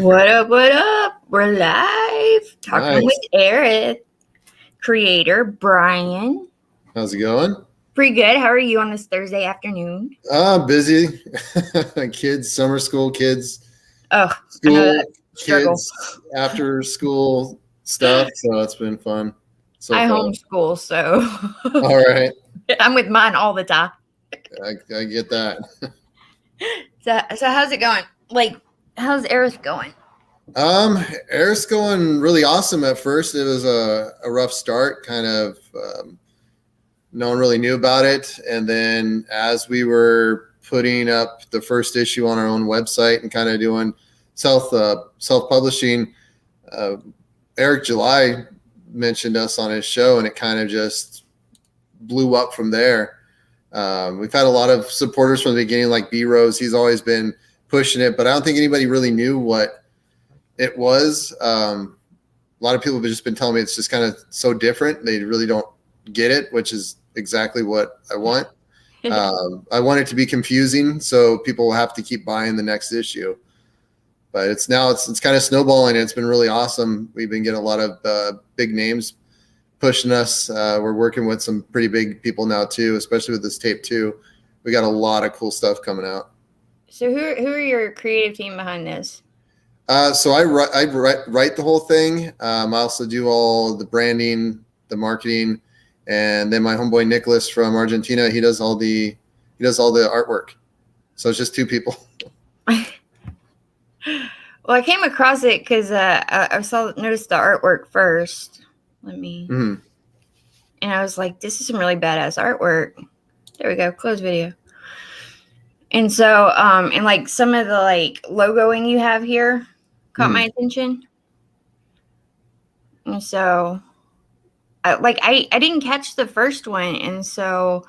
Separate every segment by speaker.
Speaker 1: What up, what up? We're live. Talking
Speaker 2: Nice.
Speaker 1: with Airith. Creator, Brian.
Speaker 2: How's it going?
Speaker 1: Pretty good. How are you on this Thursday afternoon?
Speaker 2: Busy. Kids, summer school kids,
Speaker 1: Oh, I know
Speaker 2: school
Speaker 1: that struggle.
Speaker 2: kids, after school stuff. So it's been fun. So
Speaker 1: I
Speaker 2: far.
Speaker 1: homeschool, so
Speaker 2: All right.
Speaker 1: I'm with mine all the time.
Speaker 2: I get that.
Speaker 1: So how's it going? Like, how's Airith going?
Speaker 2: Airith's going really awesome at first. It was a rough start, kind of no one really knew about it. And then as we were putting up the first issue on our own website and kind of doing self-publishing, Eric July mentioned us on his show, and it kind of just blew up from there. We've had a lot of supporters from the beginning, like B Rose. He's always been pushing it, but I don't think anybody really knew what it was. A lot of people have just been telling me it's just kind of so different. They really don't get it, which is exactly what I want. I want it to be confusing, so people will have to keep buying the next issue. But it's kind of snowballing. It's been really awesome. We've been getting a lot of big names pushing us. We're working with some pretty big people now too, especially with this tape 2. We got a lot of cool stuff coming out.
Speaker 1: So who are your creative team behind this?
Speaker 2: So I write the whole thing. I also do all the branding, the marketing, and then my homeboy Nicholas from Argentina, he does all the artwork. So it's just 2 people.
Speaker 1: Well, I came across it because I noticed the artwork first. And I was like, this is some really badass artwork. There we go, close video. And so, and like some of the like logoing you have here caught my attention. And so, I didn't catch the first one, and so,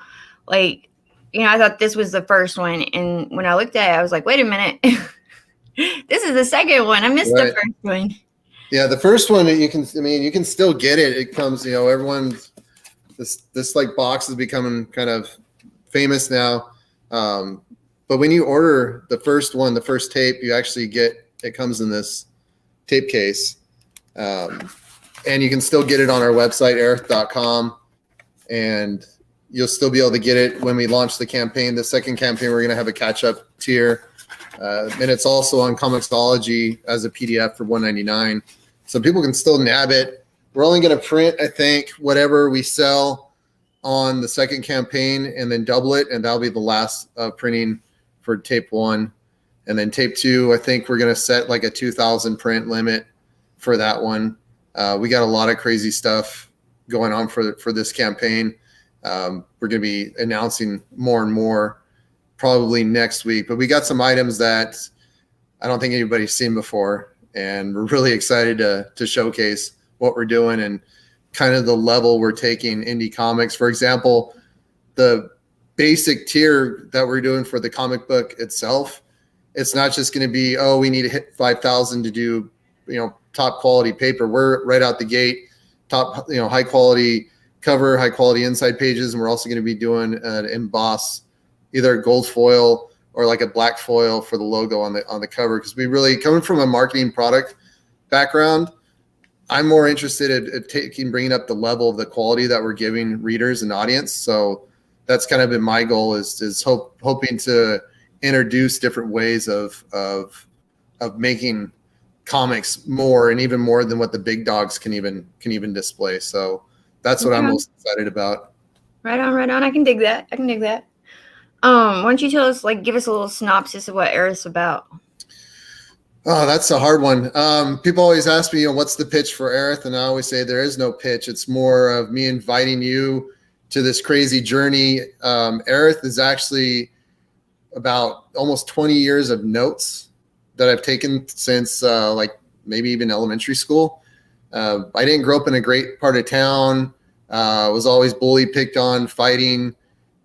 Speaker 1: like, I thought this was the first one, and when I looked at it, I was like, wait a minute. This is the second one. I missed the first one.
Speaker 2: Yeah, the first one you can still get it. It comes, everyone's this like box is becoming kind of famous now. But when you order the first one, the first tape, you actually get it comes in this tape case. And you can still get it on our website, airith.com, and you'll still be able to get it when we launch the campaign. The second campaign, we're going to have a catch-up tier. And it's also on Comixology as a PDF for $1.99, so people can still nab it. We're only going to print, I think, whatever we sell on the second campaign, and then double it, and that'll be the last printing for tape 1. And then tape 2, I think we're going to set like a 2,000 print limit for that one. We got a lot of crazy stuff going on for this campaign. We're going to be announcing more and more probably next week, but we got some items that I don't think anybody's seen before, and we're really excited to showcase what we're doing and kind of the level we're taking indie comics. For example, the basic tier that we're doing for the comic book itself, it's not just going to be, we need to hit 5,000 to do, top quality paper. We're right out the gate, top, high quality cover, high quality inside pages, and we're also going to be doing an emboss, either a gold foil or like a black foil for the logo on the cover. Because we really, coming from a marketing product background, I'm more interested at bringing up the level of the quality that we're giving readers and audience. So that's kind of been my goal, is hoping to introduce different ways of making comics more, and even more than what the big dogs can even display. So that's what I'm most excited about.
Speaker 1: Right on. I can dig that. Why don't you tell us, give us a little synopsis of what Airith's about?
Speaker 2: Oh, that's a hard one. People always ask me, what's the pitch for Airith? And I always say there is no pitch. It's more of me inviting you to this crazy journey. Airith is actually about almost 20 years of notes that I've taken since maybe even elementary school. I didn't grow up in a great part of town. Was always bullied, picked on, fighting,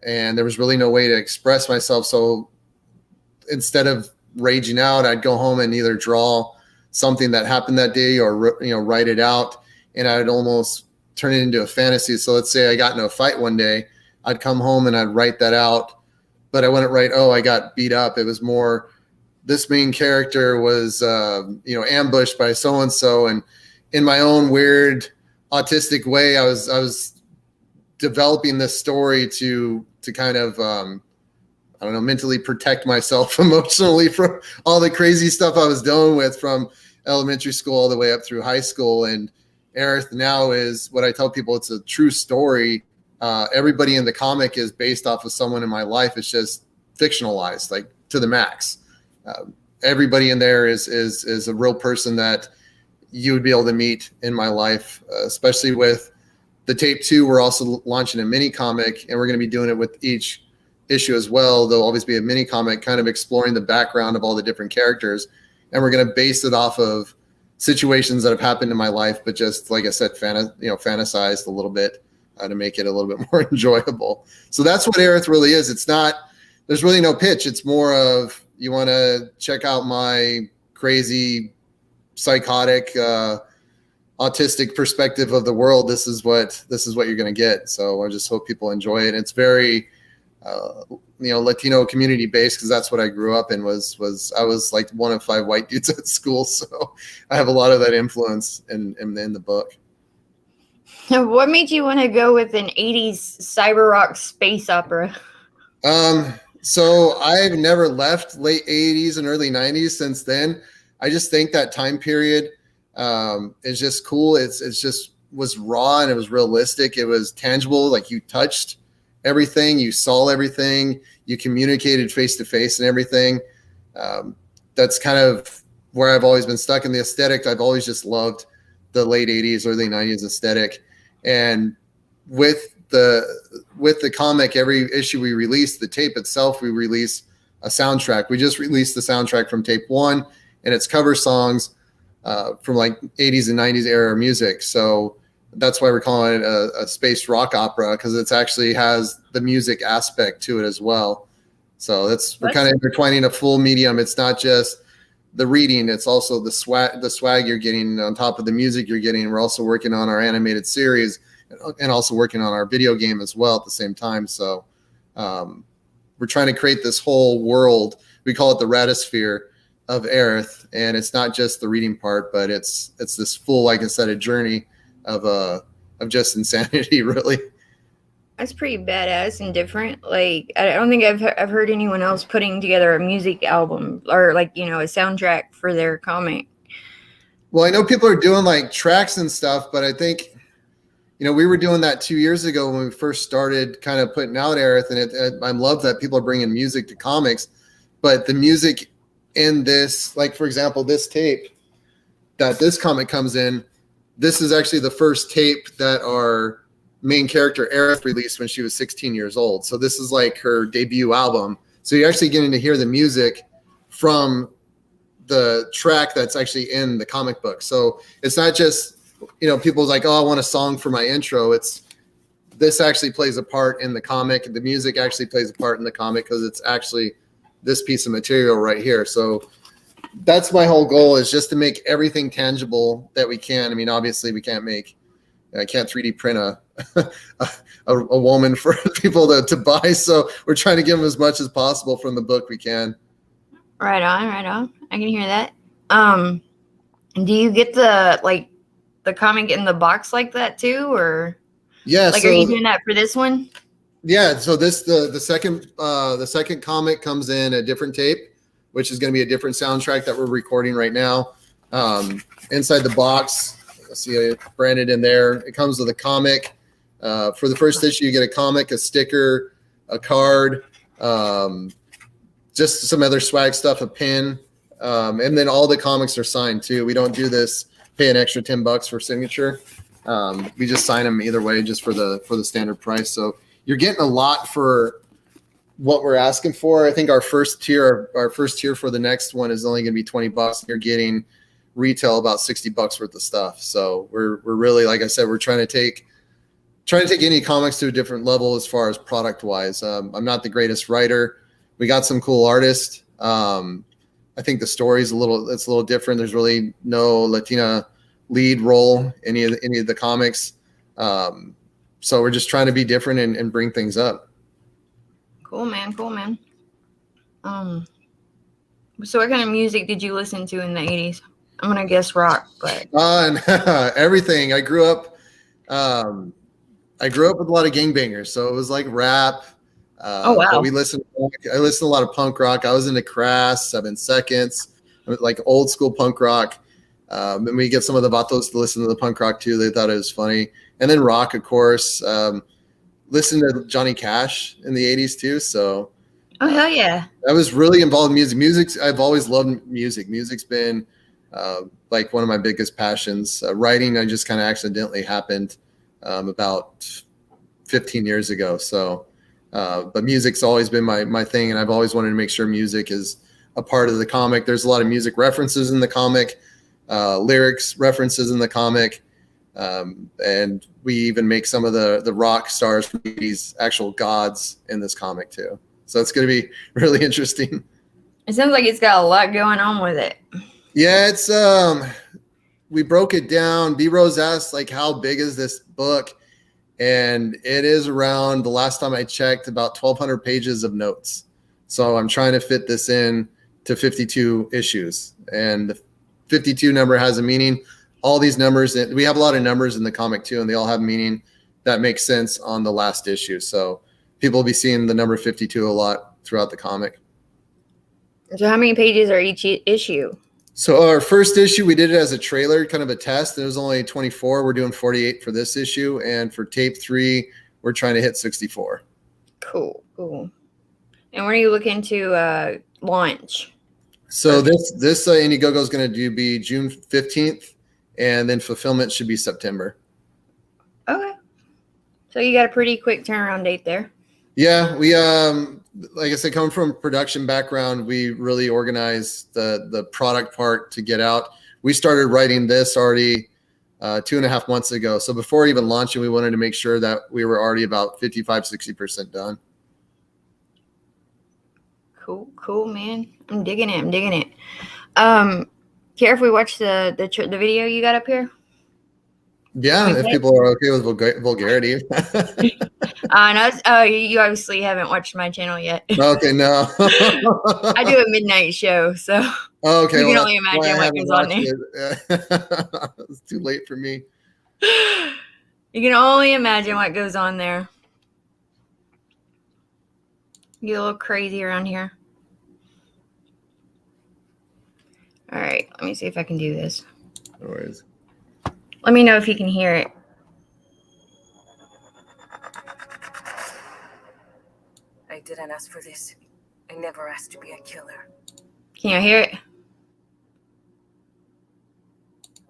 Speaker 2: and there was really no way to express myself. So instead of raging out, I'd go home and either draw something that happened that day or write it out, and I'd almost turn it into a fantasy. So let's say I got in a fight one day, I'd come home and I'd write that out, but I wouldn't write, I got beat up. It was more, this main character was, ambushed by so-and-so. And in my own weird autistic way, I was developing this story to kind of, mentally protect myself emotionally from all the crazy stuff I was dealing with from elementary school all the way up through high school. And Airith now is what I tell people. It's a true story. Everybody in the comic is based off of someone in my life. It's just fictionalized, like to the max. Everybody in there is a real person that you would be able to meet in my life, especially with the tape 2. We're also launching a mini comic, and we're going to be doing it with each issue as well. There'll always be a mini comic kind of exploring the background of all the different characters, and we're going to base it off of situations that have happened in my life, but just like I said, fantasized a little bit to make it a little bit more enjoyable. So that's what Airith really is. It's not, there's really no pitch. It's more of, you want to check out my crazy, psychotic, autistic perspective of the world. This is what you're going to get. So I just hope people enjoy it. It's very, Latino community based, because that's what I grew up in. I was like one of 5 white dudes at school, so I have a lot of that influence in the book.
Speaker 1: What made you want to go with an 80s cyber rock space opera?
Speaker 2: So I've never left late 80s and early 90s since then. I just think that time period is just cool. It's just was raw, and it was realistic. It was tangible. Like, you touched everything, you saw everything, you communicated face to face and everything. That's kind of where I've always been stuck in the aesthetic. I've always just loved the late 80s, early 90s aesthetic. And with the comic, every issue we release, the tape itself, we release a soundtrack. We just released the soundtrack from tape 1, and it's cover songs from like 80s and 90s era music. So that's why we're calling it a space rock opera, because it's actually has the music aspect to it as well. So we're kind of intertwining a full medium. It's not just the reading, it's also the swag you're getting on top of the music you're getting. We're also working on our animated series and also working on our video game as well at the same time. So we're trying to create this whole world. We call it the radisphere of Airith, and it's not just the reading part, but it's this full, like I said, a journey of just insanity, really.
Speaker 1: That's pretty badass and different. Like, I don't think I've heard anyone else putting together a music album or a soundtrack for their comic.
Speaker 2: Well, I know people are doing like tracks and stuff, but I think, we were doing that 2 years ago when we first started kind of putting out Airith, and I love that people are bringing music to comics, but the music in this, like, for example, this tape that this comic comes in, this is actually the first tape that our main character Airith released when she was 16 years old. So this is like her debut album. So you're actually getting to hear the music from the track that's actually in the comic book. So it's not just, people's like, oh, I want a song for my intro. This actually plays a part in the comic. The music actually plays a part in the comic because it's actually this piece of material right here. So that's my whole goal, is just to make everything tangible that we can. I mean, obviously I can't 3D print a woman for people to buy. So we're trying to give them as much as possible from the book we can.
Speaker 1: Right on. I can hear that. Do you get the comic in the box like that too, or
Speaker 2: yeah?
Speaker 1: Like, are you doing that for this one? Yeah.
Speaker 2: So the second comic comes in a different tape, which is going to be a different soundtrack that we're recording right now. Inside the box, see it branded in there. It comes with a comic. For the first issue, you get a comic, a sticker, a card, just some other swag stuff, a pin, and then all the comics are signed too. We don't do this, pay an extra $10 for signature. We just sign them either way, just for the standard price. So you're getting a lot for what we're asking for. I think our first tier for the next one is only going to be $20. You're getting retail about $60 worth of stuff. So we're really, like I said, we're trying to take any comics to a different level as far as product wise. I'm not the greatest writer. We got some cool artists. I think the story's it's a little different. There's really no Latina lead role in any of the comics. So we're just trying to be different and bring things up.
Speaker 1: Cool, man. So what kind of music did you listen to in the 80s? I'm going to guess rock, but.
Speaker 2: Everything. I grew up with a lot of gangbangers. So it was like rap.
Speaker 1: Oh, wow.
Speaker 2: But I listened to a lot of punk rock. I was into Crass, 7 Seconds, like old school punk rock. And we get some of the vatos to listen to the punk rock too. They thought it was funny. And then rock, of course. Listened to Johnny Cash in the 80s too. So
Speaker 1: oh, hell yeah.
Speaker 2: I was really involved in music. I've always loved music. Music's been like one of my biggest passions. Writing, I just kind of accidentally happened about 15 years ago. So, but music's always been my thing. And I've always wanted to make sure music is a part of the comic. There's a lot of music references in the comic, lyrics references in the comic. And we even make some of the rock stars from these actual gods in this comic too. So it's going to be really interesting.
Speaker 1: It sounds like it's got a lot going on with it.
Speaker 2: Yeah, it's we broke it down. B-Rose asked like, how big is this book? And it is around, the last time I checked, about 1,200 pages of notes. So I'm trying to fit this in to 52 issues. And the 52 number has a meaning. All these numbers, we have a lot of numbers in the comic too, and they all have meaning that makes sense on the last issue. So people will be seeing the number 52 a lot throughout the comic.
Speaker 1: So how many pages are each issue?
Speaker 2: So our first issue, we did it as a trailer, kind of a test. It was only 24. We're doing 48 for this issue. And for tape 3, we're trying to hit 64.
Speaker 1: Cool. And when are you looking to launch?
Speaker 2: So this Indiegogo is going to be June 15th. And then fulfillment should be September.
Speaker 1: Okay. So you got a pretty quick turnaround date there.
Speaker 2: Yeah, we like I said, coming from a production background, we really organized the product part to get out. We started writing this already 2.5 months ago. So before even launching, we wanted to make sure that we were already about 55-60% done.
Speaker 1: Cool, man. I'm digging it. Care if we watch the video you got up here?
Speaker 2: Yeah, if people are okay with vulgarity.
Speaker 1: No, you obviously haven't watched my channel yet.
Speaker 2: Okay, no.
Speaker 1: I do a midnight show, so
Speaker 2: okay,
Speaker 1: you can only imagine what goes on there.
Speaker 2: It's too late for me.
Speaker 1: You can only imagine what goes on there. Get a little crazy around here. All right, let me see if I can do this.
Speaker 2: No worries.
Speaker 1: Let me know if you can hear it.
Speaker 3: I didn't ask for this. I never asked to be a killer.
Speaker 1: Can you hear it?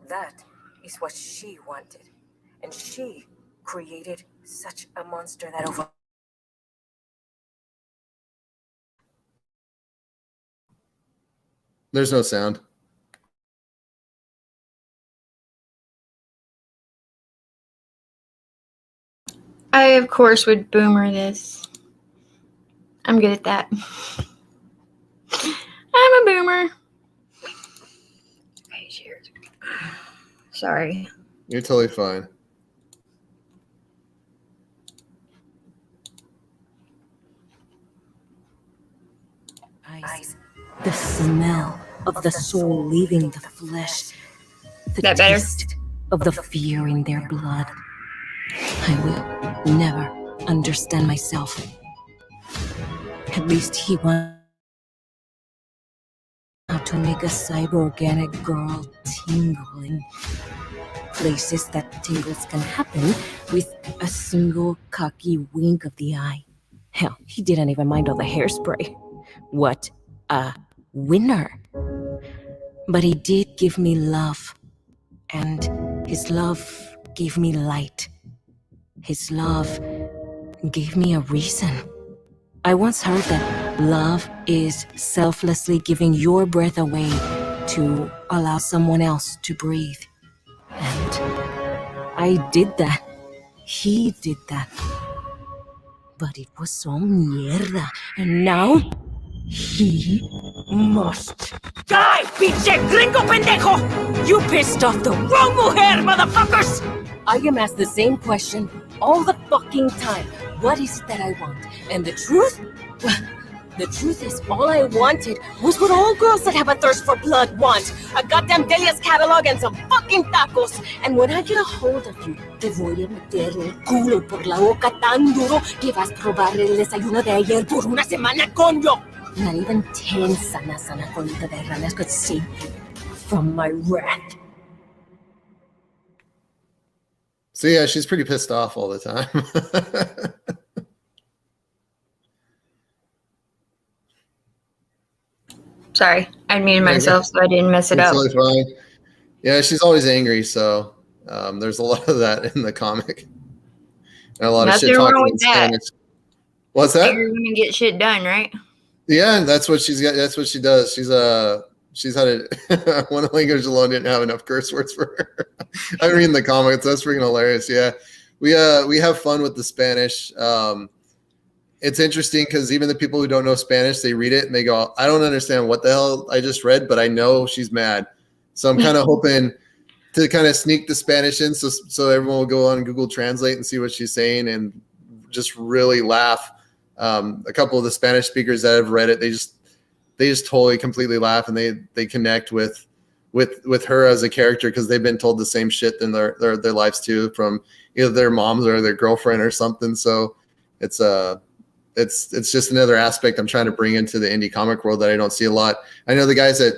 Speaker 3: That is what she wanted. And she created such a monster that over...
Speaker 2: There's no sound.
Speaker 1: I, of course, would boomer this. I'm good at that. I'm a boomer. Okay, cheers. Sorry.
Speaker 2: You're totally fine.
Speaker 3: Eyes. The smell of the soul leaving the flesh. The
Speaker 1: That better?
Speaker 3: taste of the fear in their blood. I will never understand myself. At least he wants how to make a cyber-organic girl tingle in places that tingles can happen with a single cocky wink of the eye. Hell, he didn't even mind all the hairspray. What a winner. But he did give me love, and his love gave me light. His love gave me a reason. I once heard that love is selflessly giving your breath away to allow someone else to breathe. And I did that. He did that. But it was so mierda. And now, he must die, pinche gringo pendejo! You pissed off the wrong mujer, motherfuckers! I am asked the same question all the fucking time. What is it that I want? And the truth? Well, The truth is, all I wanted was what all girls that have a thirst for blood want. A goddamn Delia's catalog and some fucking tacos. And when I get a hold of you, te voy a meter el culo por la boca tan duro que vas a probar el desayuno de ayer por una semana, coño. Not even 10 sana colita de ranas could save you from my wrath.
Speaker 2: So yeah, she's pretty pissed off all the time.
Speaker 1: Sorry, I muted myself so I didn't mess it up.
Speaker 2: Totally fine. Yeah, she's always angry, so there's a lot of that in the comic. And a lot of shit talking in Spanish. What's that?
Speaker 1: You're gonna get shit done, right?
Speaker 2: Yeah, that's what she's got. That's what she does. She's had a one language alone didn't have enough curse words for her. I'm reading the comments. That's freaking hilarious. Yeah, we have fun with the Spanish. It's interesting because even the people who don't know Spanish, they read it and they go, I don't understand what the hell I just read, but I know she's mad. So I'm kind of hoping to kind of sneak the Spanish in so everyone will go on Google Translate and see what she's saying and just really laugh. A couple of the Spanish speakers that have read it, they just totally completely laugh and they connect with her as a character because they've been told the same shit in their lives too from either their moms or their girlfriend or something. So it's just another aspect I'm trying to bring into the indie comic world that I don't see a lot. I know the guys at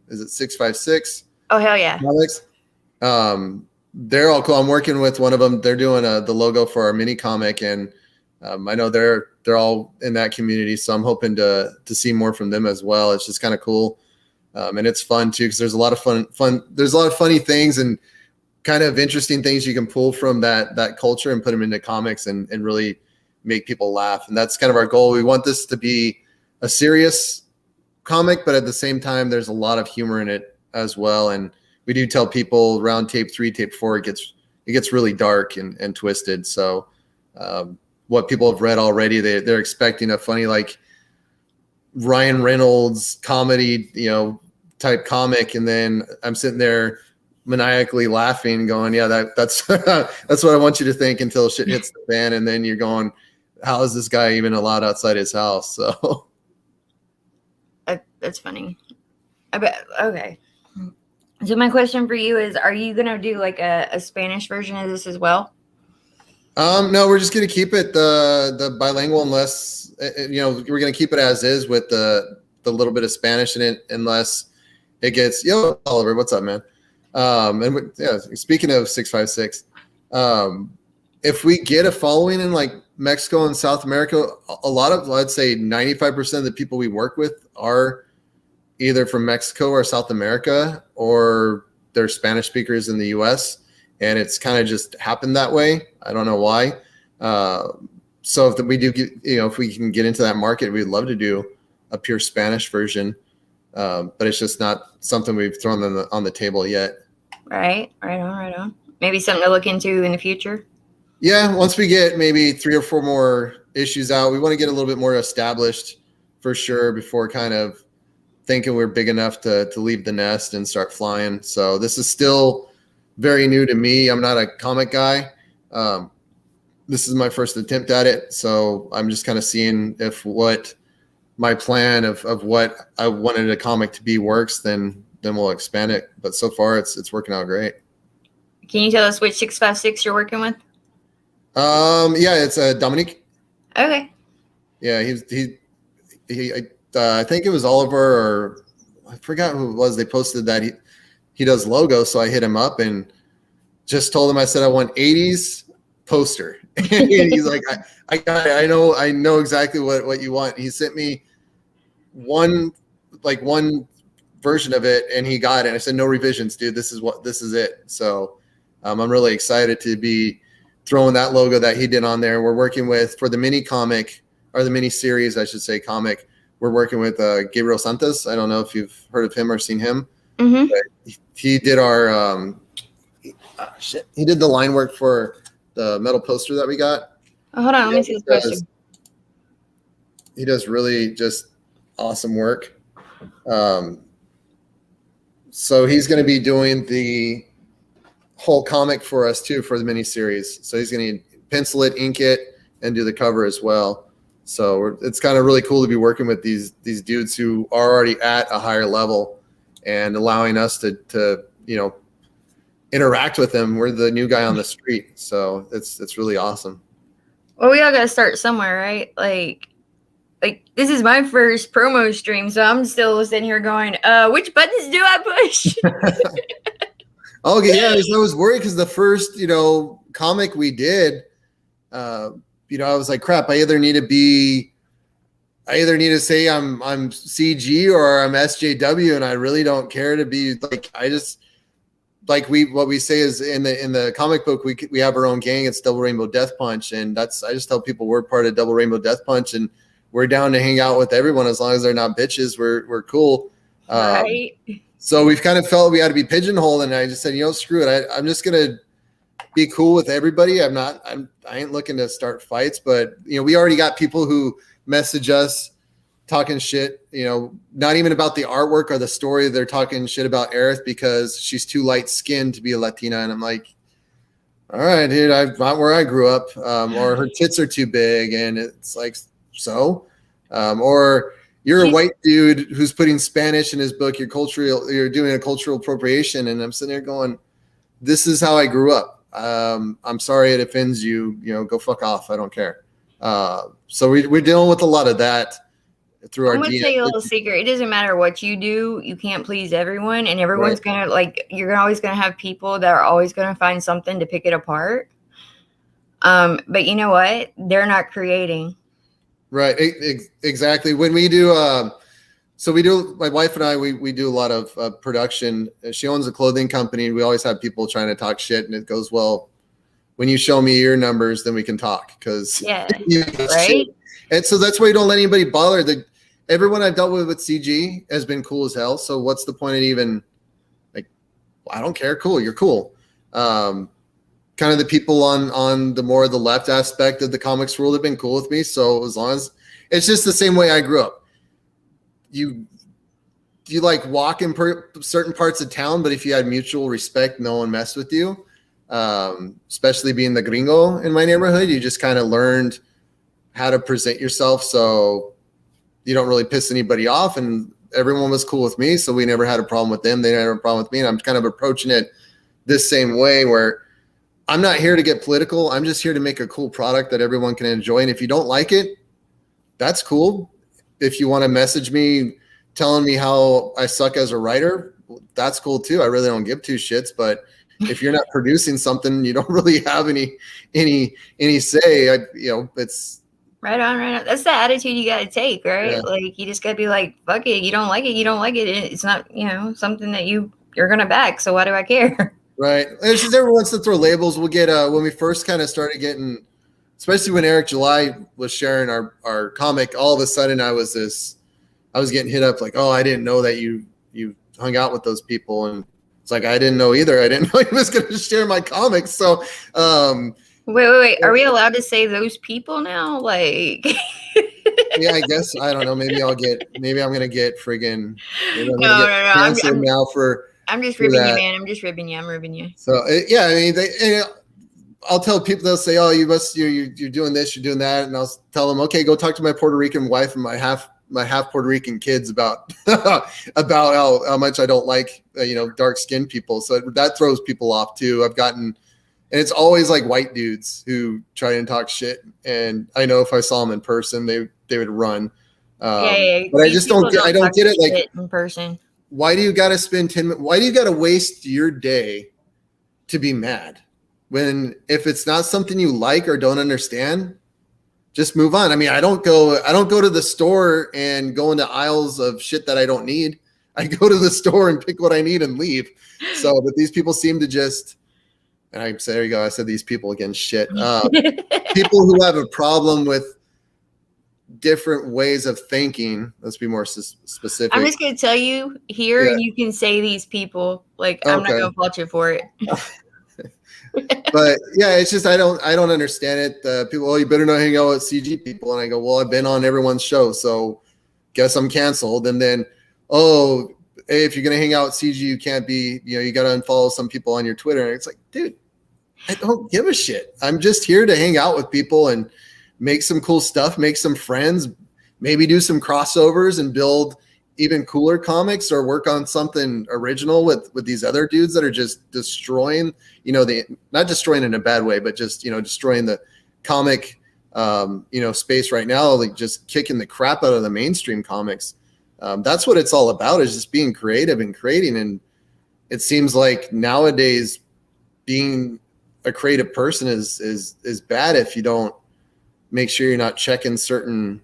Speaker 2: is it 656?
Speaker 1: Oh hell yeah!
Speaker 2: Alex, they're all cool. I'm working with one of them. They're doing the logo for our mini comic, and I know they're all in that community. So I'm hoping to see more from them as well. It's just kind of cool, and it's fun too because there's a lot of fun. There's a lot of funny things and kind of interesting things you can pull from that culture and put them into comics and really make people laugh. And that's kind of our goal. We want this to be a serious comic, but at the same time, there's a lot of humor in it as well. And we do tell people around tape 3, tape 4, it gets really dark and twisted. So what people have read already, they're expecting a funny, like Ryan Reynolds comedy, type comic. And then I'm sitting there maniacally laughing going, yeah, that's that's what I want you to think until shit hits the fan. And then you're going, how is this guy even allowed outside his house? So
Speaker 1: that's funny. I bet. Okay. So my question for you is, are you going to do like a Spanish version of this as well?
Speaker 2: No, we're just going to keep it the bilingual unless, we're going to keep it as is with the little bit of Spanish in it, unless it gets, Oliver, what's up, man? Speaking of 656, if we get a following in like Mexico and South America, a lot of, I'd say 95% of the people we work with are either from Mexico or South America, or they're Spanish speakers in the US. And it's kind of just happened that way. I don't know why. So if we do get, if we can get into that market, we'd love to do a pure Spanish version. But it's just not something we've thrown on the table yet.
Speaker 1: Right on. Maybe something to look into in the future.
Speaker 2: Yeah, once we get maybe 3 or 4 more issues out, we want to get a little bit more established for sure before kind of thinking we're big enough to leave the nest and start flying. So this is still very new to me. I'm not a comic guy. This is my first attempt at it. So I'm just kind of seeing if what my plan of what I wanted a comic to be works, then we'll expand it. But so far it's working out great.
Speaker 1: Can you tell us which 656 you're working with?
Speaker 2: It's Dominique.
Speaker 1: Okay.
Speaker 2: Yeah, I think it was Oliver, or I forgot who it was. They posted that he does logos, so I hit him up and just told him, I said I want 80s poster. And he's like, I know exactly what you want. He sent me one version of it and he got it. And I said, no revisions, dude. This is it. So I'm really excited to be throwing that logo that he did on there. We're working with, for the mini comic, or the mini series, I should say, comic, we're working with Gabriel Santos. I don't know if you've heard of him or seen him. Mm-hmm. But he did our he did the line work for the metal poster that we got.
Speaker 1: Oh, hold on, let me see this poster.
Speaker 2: He does really just awesome work. So he's going to be doing the whole comic for us too, for the mini series. So he's going to pencil it, ink it, and do the cover as well. So it's kind of really cool to be working with these dudes who are already at a higher level and allowing us to interact with them. We're the new guy on the street. So it's really awesome.
Speaker 1: Well, we all got to start somewhere, right? Like this is my first promo stream, so I'm still sitting here going, which buttons do I push?
Speaker 2: Okay, yeah, I was worried because the first, comic we did, I was like, crap, I either need to say I'm CG or I'm SJW, and I really don't care to be like, what we say is in the comic book, we have our own gang. It's Double Rainbow Death Punch. And I just tell people we're part of Double Rainbow Death Punch, and we're down to hang out with everyone. As long as they're not bitches, we're cool.
Speaker 1: Right.
Speaker 2: So we've kind of felt we had to be pigeonholed, and I just said, screw it. I'm just going to be cool with everybody. I ain't looking to start fights, but we already got people who message us talking shit, not even about the artwork or the story. They're talking shit about Airith because she's too light skinned to be a Latina. And I'm like, all right, dude, I'm not where I grew up. Or her tits are too big. And it's like, so, or you're a white dude who's putting Spanish in his book. You're doing a cultural appropriation. And I'm sitting there going, this is how I grew up. I'm sorry it offends you, go fuck off. I don't care. So we're dealing with a lot of that through our
Speaker 1: I'm gonna tell you a little secret. It doesn't matter what you do, you can't please everyone, and everyone's gonna you're always gonna have people that are always gonna find something to pick it apart. But you know what? They're not creating.
Speaker 2: Right. Exactly. When we do, my wife and I, we do a lot of production. She owns a clothing company. We always have people trying to talk shit, and it goes, well, when you show me your numbers, then we can talk. Cause
Speaker 1: right.
Speaker 2: And so that's why you don't let anybody bother. Everyone I've dealt with CG has been cool as hell. So what's the point of even I don't care. Cool. You're cool. Kind of the people on the more the left aspect of the comics world have been cool with me. So as long as it's just the same way I grew up, you walk in certain parts of town, but if you had mutual respect, no one messed with you. Especially being the gringo in my neighborhood, you just kind of learned how to present yourself so you don't really piss anybody off, and everyone was cool with me, so we never had a problem with them. They never had a problem with me, and I'm kind of approaching it this same way where I'm not here to get political. I'm just here to make a cool product that everyone can enjoy, and if you don't like it, that's cool. If you want to message me telling me how I suck as a writer, that's cool too. I really don't give two shits, but if you're not producing something, you don't really have any say. It's
Speaker 1: right on. That's the attitude you got to take, right?
Speaker 2: Yeah.
Speaker 1: Like you just got to be like, fuck it. You don't like it. You don't like it. It's not, something that you're gonna back. So why do I care?
Speaker 2: Right. It's just everyone wants to throw labels. We'll get when we first kind of started getting, especially when Eric July was sharing our comic. All of a sudden, I was getting hit up like, oh, I didn't know that you hung out with those people, and it's like I didn't know either. I didn't know he was going to share my comics. So,
Speaker 1: wait. Are we allowed to say those people now? Like,
Speaker 2: yeah, I guess I don't know. Maybe I'm going to get friggin'
Speaker 1: no.
Speaker 2: canceled now for.
Speaker 1: I'm just ribbing you, man. I'm just ribbing you. I'm ribbing you.
Speaker 2: So yeah, I mean, I'll tell people, they'll say, oh, you're doing this, you're doing that, and I'll tell them, okay, go talk to my Puerto Rican wife and my half Puerto Rican kids about how much I don't like dark skinned people. So that throws people off too. And it's always like white dudes who try and talk shit, and I know if I saw them in person, they would run. But I just don't get it. Like
Speaker 1: in person.
Speaker 2: Why do you got to spend 10 minutes? Why do you got to waste your day to be mad? When if it's not something you like or don't understand, just move on. I mean, I don't go to the store and go into aisles of shit that I don't need. I go to the store and pick what I need and leave. So, but these people seem to just, and I say, there you go. I said these people again, shit. People who have a problem with different ways of thinking. Let's be more specific.
Speaker 1: I'm just going to tell you here, and you can say these people. Like, I'm not going to fault you for it.
Speaker 2: But yeah, it's just I don't understand it. People, oh, you better not hang out with CG people, and I go, well, I've been on everyone's show, so guess I'm canceled. And then, oh, hey, if you're gonna hang out with CG, you can't be, you got to unfollow some people on your Twitter. And it's like, dude, I don't give a shit. I'm just here to hang out with people and make some cool stuff, make some friends, maybe do some crossovers and build even cooler comics, or work on something original with these other dudes that are just destroying, not destroying in a bad way, but just, destroying the comic, space right now, like just kicking the crap out of the mainstream comics. That's what it's all about, is just being creative and creating. And it seems like nowadays being a creative person is bad if you don't make sure you're not checking certain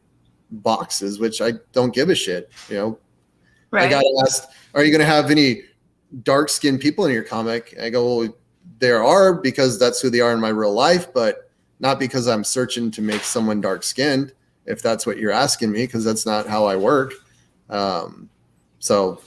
Speaker 2: boxes, which I don't give a shit. Right. I got asked, are you going to have any dark skinned people in your comic? I go, well, there are, because that's who they are in my real life, but not because I'm searching to make someone dark skinned, if that's what you're asking me, because that's not how I work. So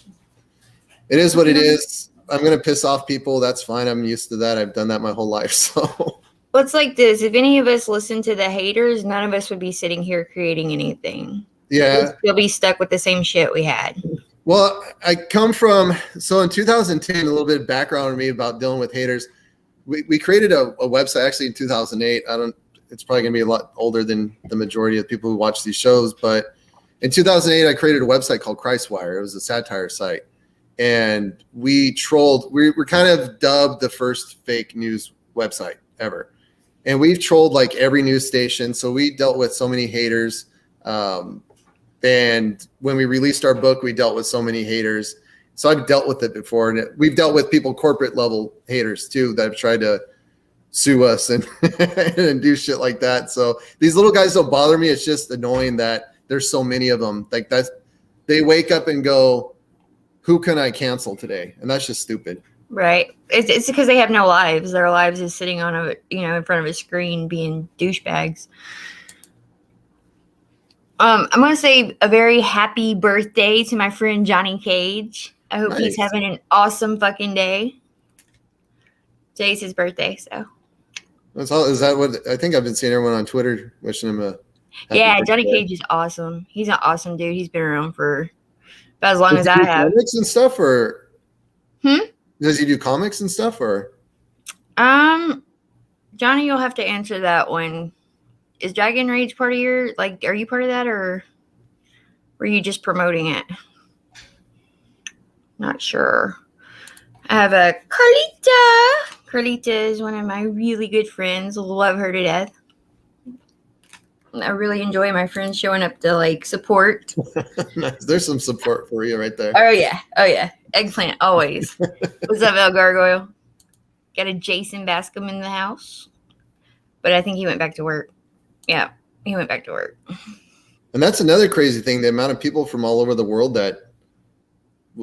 Speaker 2: it is what it is. I'm going to piss off people. That's fine. I'm used to that. I've done that my whole life. So
Speaker 1: well, it's like this. If any of us listened to the haters, none of us would be sitting here creating anything.
Speaker 2: Yeah.
Speaker 1: We'll be stuck with the same shit we had.
Speaker 2: Well, I come from, so in 2010, a little bit of background on me about dealing with haters. We created a website actually in 2008. It's probably going to be a lot older than the majority of people who watch these shows. But in 2008, I created a website called Christwire. It was a satire site. And we trolled, we're kind of dubbed the first fake news website ever. And we've trolled like every news station. So we dealt with so many haters. And when we released our book, we dealt with so many haters. So I've dealt with it before. And we've dealt with people, corporate level haters too, that have tried to sue us and, and do shit like that. So these little guys don't bother me. It's just annoying that there's so many of them. Like they wake up and go, who can I cancel today? And that's just stupid. Right.
Speaker 1: It's because they have no lives. Their lives is sitting on in front of a screen being douchebags. I'm going to say a very happy birthday to my friend Johnny Cage. I hope he's having an awesome fucking day. Today's his birthday, so.
Speaker 2: That's all. Is that what I think? I've been seeing everyone on Twitter wishing him a
Speaker 1: happy birthday. Johnny Cage is awesome. He's an awesome dude. He's been around for about as long as I have.
Speaker 2: Comics and stuff, or does he do comics and stuff, or?
Speaker 1: Johnny, you'll have to answer that one. Is Dragon Rage part of your, are you part of that, or were you just promoting it? Not sure. I have a Carlita. Carlita is one of my really good friends. Love her to death. I really enjoy my friends showing up to support.
Speaker 2: Nice. There's some support for you right there.
Speaker 1: Oh yeah. Eggplant always. What's up, El Gargoyle? Got a Jason Bascom in the house, but I think he went back to work. Yeah, he went back to work.
Speaker 2: And that's another crazy thing, the amount of people from all over the world that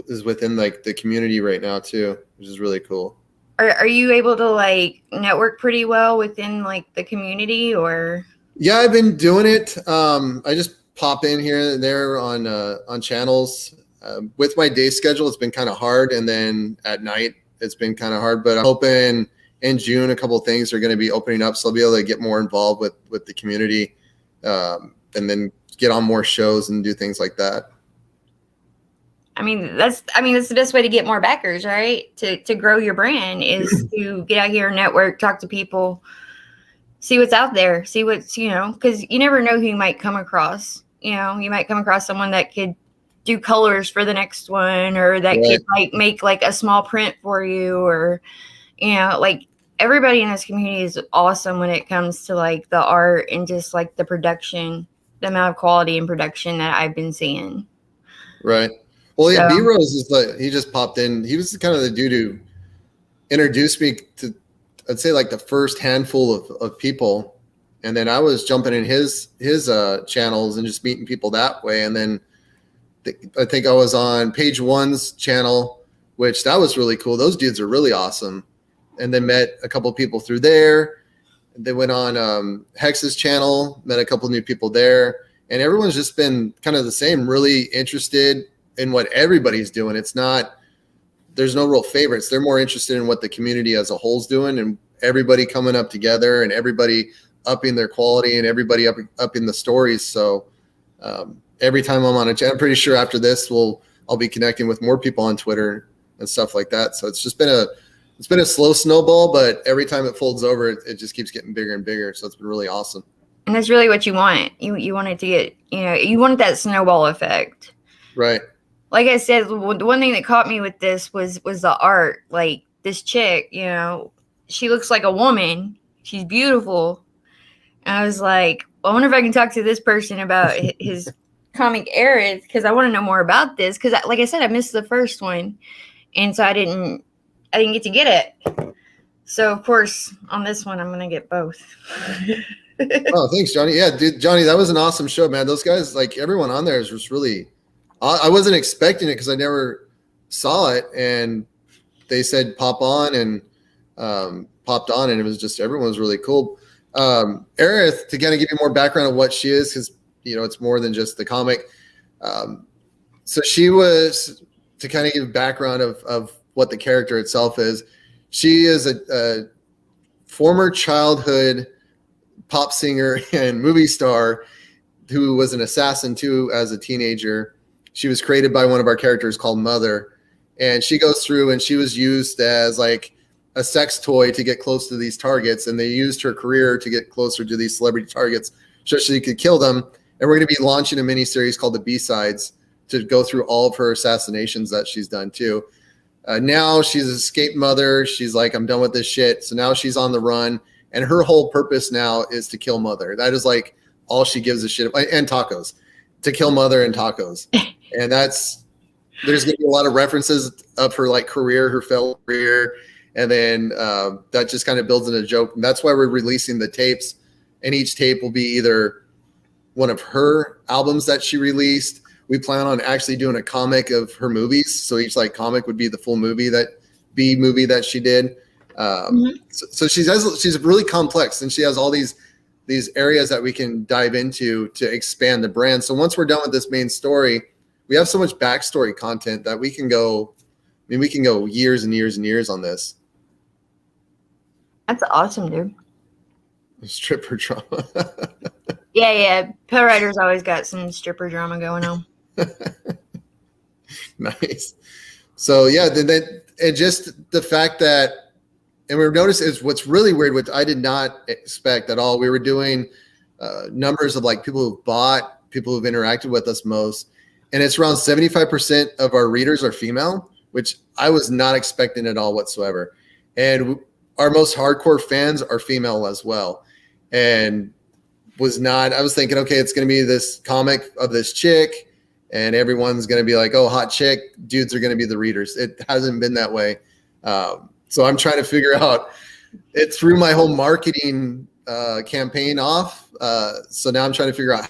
Speaker 2: is within the community right now too, which is really cool.
Speaker 1: Are you able to network pretty well within the community, or?
Speaker 2: Yeah, I've been doing it. I just pop in here and there on channels. With my day schedule, it's been kind of hard, and then at night it's been kind of hard. But I'm hoping in June a couple of things are going to be opening up, so I'll be able to get more involved with the community, and then get on more shows and do things like that.
Speaker 1: I mean, that's the best way to get more backers, right? To grow your brand is to get out here, network, talk to people, see what's out there, see what's, because you never know who you might come across. You might come across someone that could do colors for the next one, or that could make a small print for you, or, everybody in this community is awesome when it comes to the art and just the production, the amount of quality and production that I've been seeing.
Speaker 2: Right. Well, yeah, B-Rose is he just popped in. He was kind of the dude who introduced me to, I'd say the first handful of people. And then I was jumping in his channels and just meeting people that way. And then I think I was on Page One's channel, which that was really cool. Those dudes are really awesome. And then met a couple of people through there. They went on Hex's channel, met a couple of new people there. And everyone's just been kind of the same, really interested in what everybody's doing. There's no real favorites. They're more interested in what the community as a whole is doing, and everybody coming up together and everybody upping their quality and everybody upping the stories. So every time I'm on a channel, I'm pretty sure after this I'll be connecting with more people on Twitter and stuff like that. So it's just been a slow snowball, but every time it folds over, it just keeps getting bigger and bigger. So it's been really awesome.
Speaker 1: And that's really what you want. You want it to get, you want that snowball effect.
Speaker 2: Right.
Speaker 1: Like I said, the one thing that caught me with this was the art. Like this chick, she looks like a woman. She's beautiful. And I was like, I wonder if I can talk to this person about his comic Airith, because I want to know more about this. Because, like I said, I missed the first one, and so I didn't get to get it. So of course, on this one, I'm gonna get both.
Speaker 2: Oh, thanks, Johnny. Yeah, dude, Johnny, that was an awesome show, man. Those guys, like everyone on there, is just really. I wasn't expecting it because I never saw it, and they said pop on and popped on, and it was just everyone was really cool. Airith, to kind of give you more background on what she is, because it's more than just the comic. So she was, to kind of give background of what the character itself is. She is a former childhood pop singer and movie star who was an assassin too as a teenager. She was created by one of our characters called Mother, and she goes through and she was used as like a sex toy to get close to these targets, and they used her career to get closer to these celebrity targets so she could kill them. And we're going to be launching a mini series called The B-Sides to go through all of her assassinations that she's done too. Now she's an escaped mother. She's like, I'm done with this shit. So now she's on the run, and her whole purpose now is to kill Mother. That is like all she gives a shit, and tacos, to kill Mother and tacos. And there's going to be a lot of references of her like career, her failed career. And then that just kind of builds in a joke. And that's why we're releasing the tapes. And each tape will be either one of her albums that she released. We plan on actually doing a comic of her movies. So each like comic would be the full movie, that B movie that she did. So she's really complex, and she has all these areas that we can dive into to expand the brand. So once we're done with this main story, we have so much backstory content that we can go years and years and years on this.
Speaker 1: That's awesome, dude.
Speaker 2: Stripper drama.
Speaker 1: Yeah. Pill Rider's always got some stripper drama going on.
Speaker 2: Nice. So yeah, then and just the fact that, and we've noticed is what's really weird, which I did not expect at all. We were doing numbers of like people who've bought, people who've interacted with us most, and it's around 75% of our readers are female, which I was not expecting at all whatsoever. And our most hardcore fans are female as well. And I was thinking, okay, it's going to be this comic of this chick, and everyone's going to be like, oh, hot chick, dudes are going to be the readers. It hasn't been that way. So I'm trying to figure out, it threw my whole marketing campaign off. So now I'm trying to figure out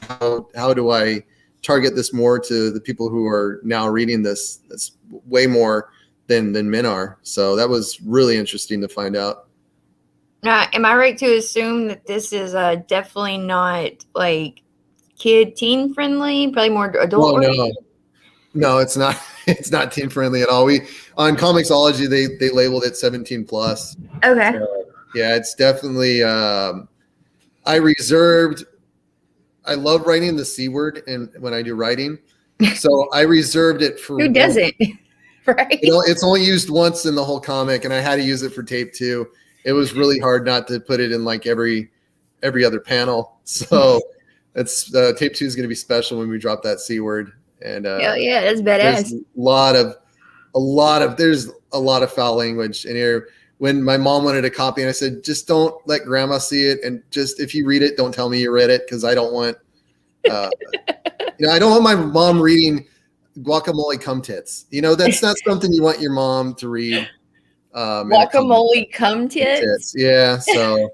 Speaker 2: how do I target this more to the people who are now reading this. That's way more than men are. So that was really interesting to find out.
Speaker 1: Now, am I right to assume that this is definitely not like teen friendly, probably more adult?
Speaker 2: No, it's not. It's not teen friendly at all. On Comixology, they labeled it 17 plus.
Speaker 1: Okay.
Speaker 2: So, yeah, it's definitely. I love writing the C word, and when I do writing, so I reserved it for.
Speaker 1: Who doesn't? Right.
Speaker 2: It's only used once in the whole comic, and I had to use it for tape 2. It was really hard not to put it in like every other panel. So it's tape 2 is going to be special when we drop that C word. And
Speaker 1: hell yeah, that's badass.
Speaker 2: There's a lot of foul language in here. When my mom wanted a copy, and I said, just don't let grandma see it, and just if you read it, don't tell me you read it, because I don't want I don't want my mom reading guacamole cum tits. That's not something you want your mom to read.
Speaker 1: Guacamole cum tits?
Speaker 2: Yeah, so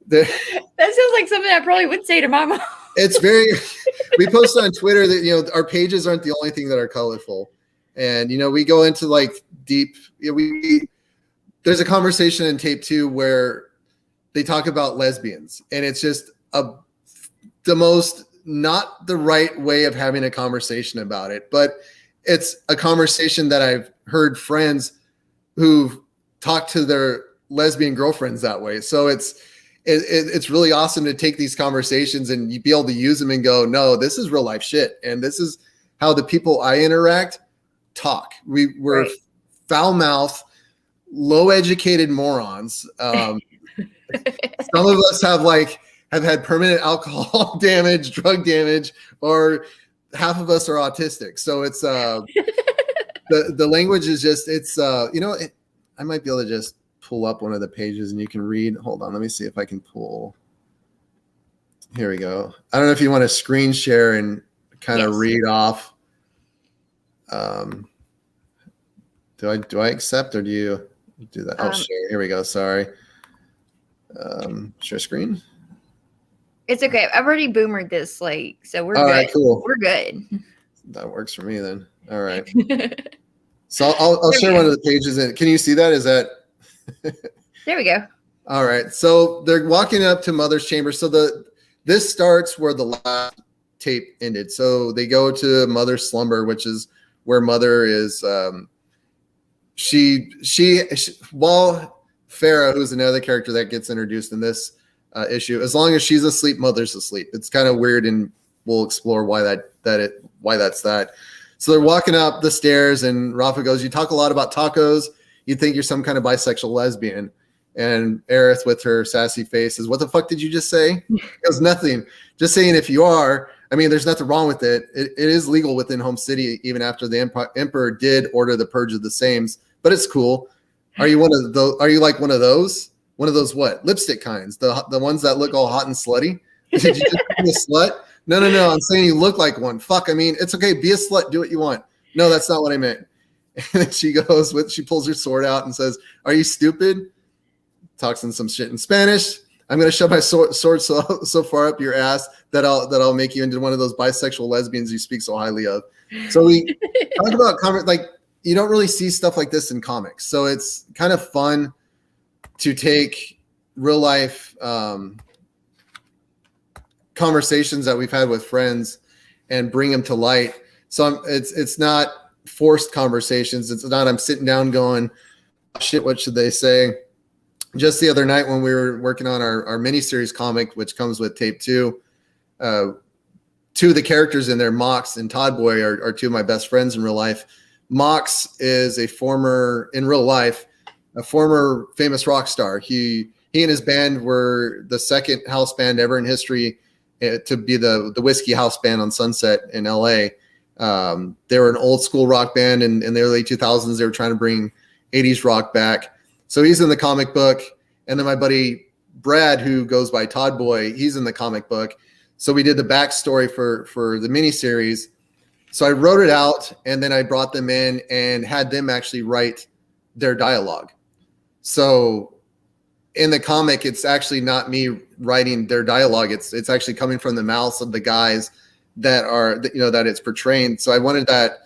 Speaker 1: that sounds like something I probably would say to my mom.
Speaker 2: It's we posted on Twitter that, our pages aren't the only thing that are colorful. And, we go into like deep, there's a conversation in tape 2 where they talk about lesbians, and it's just the most, not the right way of having a conversation about it, but it's a conversation that I've heard friends who've talked to their lesbian girlfriends that way. So it's really awesome to take these conversations and you be able to use them and go, no, this is real life shit. And this is how the people I interact talk. We're right. Foul mouth, low educated morons. Some of us have have had permanent alcohol damage, drug damage, or half of us are autistic. So it's the language is just, it's I might be able to just pull up one of the pages and you can read. Hold on, let me see if I can pull. Here we go. I don't know if you want to screen share and kind of read off. Do I accept or do you do that? Oh, share. Here we go. Sorry. Share screen.
Speaker 1: It's okay. I've already boomered this, so we're good.
Speaker 2: All right, cool.
Speaker 1: We're good.
Speaker 2: That works for me then. All right. So I'll share one of the pages. Can you see that? Is that?
Speaker 1: There we go.
Speaker 2: All right. So they're walking up to Mother's chamber. So this starts where the last tape ended. So they go to Mother's slumber, which is where Mother is. She while Farah, who's another character that gets introduced in this issue, as long as she's asleep, Mother's asleep. It's kind of weird, and we'll explore why that's that. So they're walking up the stairs, and Rafa goes, "You talk a lot about tacos. You think you're some kind of bisexual lesbian." And Aerith, with her sassy face, says, "What the fuck did you just say?" He goes, "Nothing. Just saying if you are, I mean, there's nothing wrong with it. It is legal within Home City, even after the Emperor did order the purge of the sames, but it's cool. Are you one of those? Are you like one of those? One of those what? Lipstick kinds? The ones that look all hot and slutty? Did you just be a slut? No. I'm saying you look like one. Fuck, I mean, it's okay. Be a slut. Do what you want. No, that's not what I meant." And then she pulls her sword out and says, "Are you stupid?" Talks in some shit in Spanish. "I'm going to shove my sword so far up your ass that I'll make you into one of those bisexual lesbians you speak so highly of." So we talk about you don't really see stuff like this in comics. So it's kind of fun to take real life conversations that we've had with friends and bring them to light. So it's not forced conversations. It's not I'm sitting down going, "Shit, what should they say?" Just the other night when we were working on our miniseries comic, which comes with tape 2, two of the characters in there, Mox and Todd Boy, are two of my best friends in real life. Mox is in real life, a former famous rock star. He and his band were the second house band ever in history to be the Whiskey House Band on Sunset in LA. They were an old school rock band in the early 2000s. They were trying to bring 80s rock back. So he's in the comic book. And then my buddy Brad, who goes by Todd Boy, he's in the comic book. So we did the backstory for the miniseries. So I wrote it out, and then I brought them in and had them actually write their dialogue. So in the comic, it's actually not me writing their dialogue. It's actually coming from the mouths of the guys that it's portraying. So I wanted that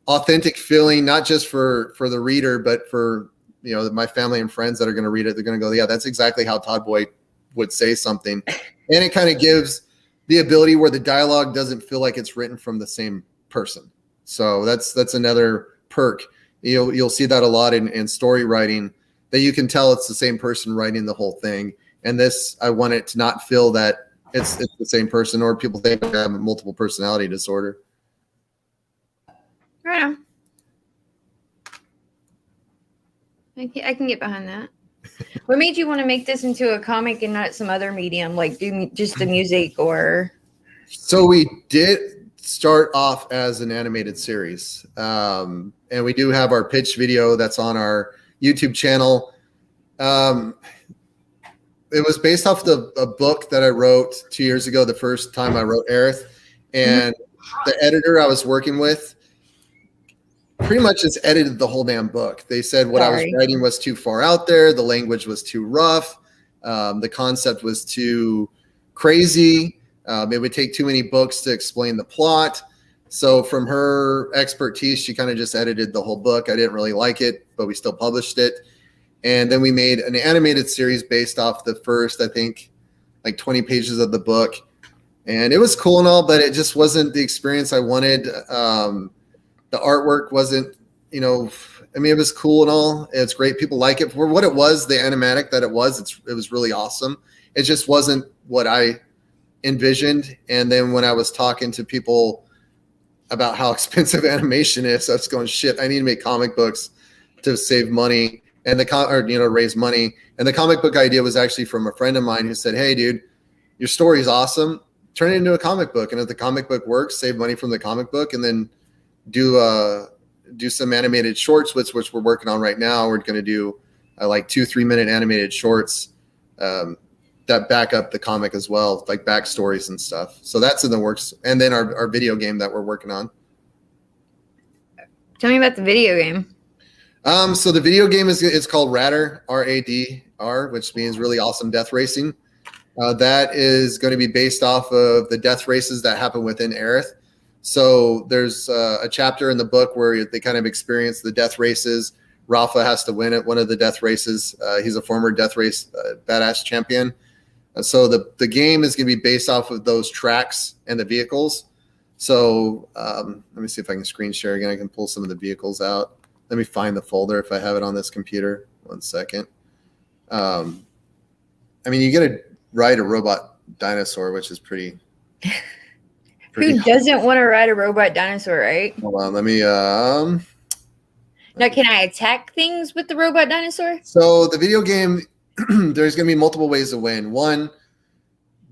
Speaker 2: authentic feeling, not just for the reader, but for my family and friends that are going to read it. They're going to go, "Yeah, that's exactly how Todd Boy would say something." And it kind of gives the ability where the dialogue doesn't feel like it's written from the same person. So that's another perk. You'll see that a lot in story writing, that you can tell it's the same person writing the whole thing. And this, I want it to not feel that it's the same person, or people think I have multiple personality disorder.
Speaker 1: Right on. I can get behind that. What made you want to make this into a comic and not some other medium, like do just the music or?
Speaker 2: So we did start off as an animated series. And we do have our pitch video that's on our YouTube channel. It was based off a book that I wrote 2 years ago, the first time I wrote Airith. And the editor I was working with pretty much just edited the whole damn book. They said what I was writing was too far out there. The language was too rough. The concept was too crazy. It would take too many books to explain the plot. So from her expertise, she kind of just edited the whole book. I didn't really like it, but we still published it. And then we made an animated series based off the first, I think, like 20 pages of the book. And it was cool and all, but it just wasn't the experience I wanted. The artwork wasn't, it was cool and all. It's great. People like it for what it was, the animatic that it was. It was really awesome. It just wasn't what I envisioned. And then when I was talking to people about how expensive animation is, I was going, shit, I need to make comic books to save money and raise money. And the comic book idea was actually from a friend of mine who said, "Hey, dude, your story is awesome. Turn it into a comic book, and if the comic book works, save money from the comic book, and then do some animated shorts, which we're working on right now. We're going to do like 2-3 minute animated shorts that back up the comic as well, like backstories and stuff. So that's in the works. And then our video game that we're working on.
Speaker 1: Tell me about the video game.
Speaker 2: So the video game it's called Radr, R-A-D-R, which means really awesome death racing. That is going to be based off of the death races that happen within Airith. So there's a chapter in the book where they kind of experience the death races. Rafa has to win at one of the death races. He's a former death race badass champion. So the game is going to be based off of those tracks and the vehicles. So let me see if I can screen share again. I can pull some of the vehicles out. Let me find the folder if I have it on this computer. 1 second. I mean, you get to ride a robot dinosaur, which is pretty
Speaker 1: Who doesn't want to ride a robot dinosaur, right?
Speaker 2: Hold on, let me
Speaker 1: Now, can I attack things with the robot dinosaur?
Speaker 2: So the video game, there's going to be multiple ways to win. One,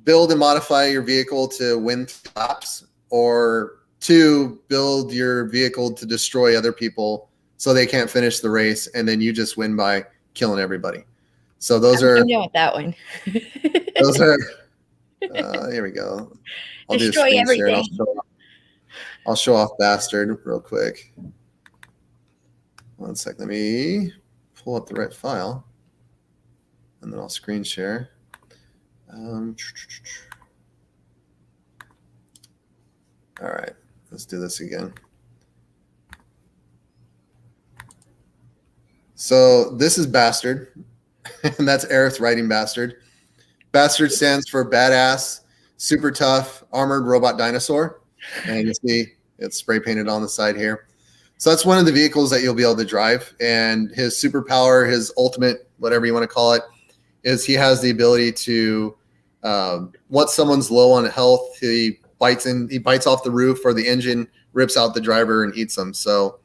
Speaker 2: build and modify your vehicle to win laps, or two, build your vehicle to destroy other people so they can't finish the race, and then you just win by killing everybody. So those are.
Speaker 1: I'm done with that one.
Speaker 2: Those are. Here we go. I'll
Speaker 1: destroy everything.
Speaker 2: I'll show off Bastard real quick. 1 sec. Let me pull up the right file, and then I'll screen share. All right, let's do this again. So this is Bastard, and that's Airith riding Bastard. Bastard stands for badass, super tough, armored robot dinosaur. And you see it's spray painted on the side here. So that's one of the vehicles that you'll be able to drive. And his superpower, his ultimate, whatever you want to call it, is he has the ability to, once someone's low on health, he bites off the roof or the engine, rips out the driver, and eats them. So,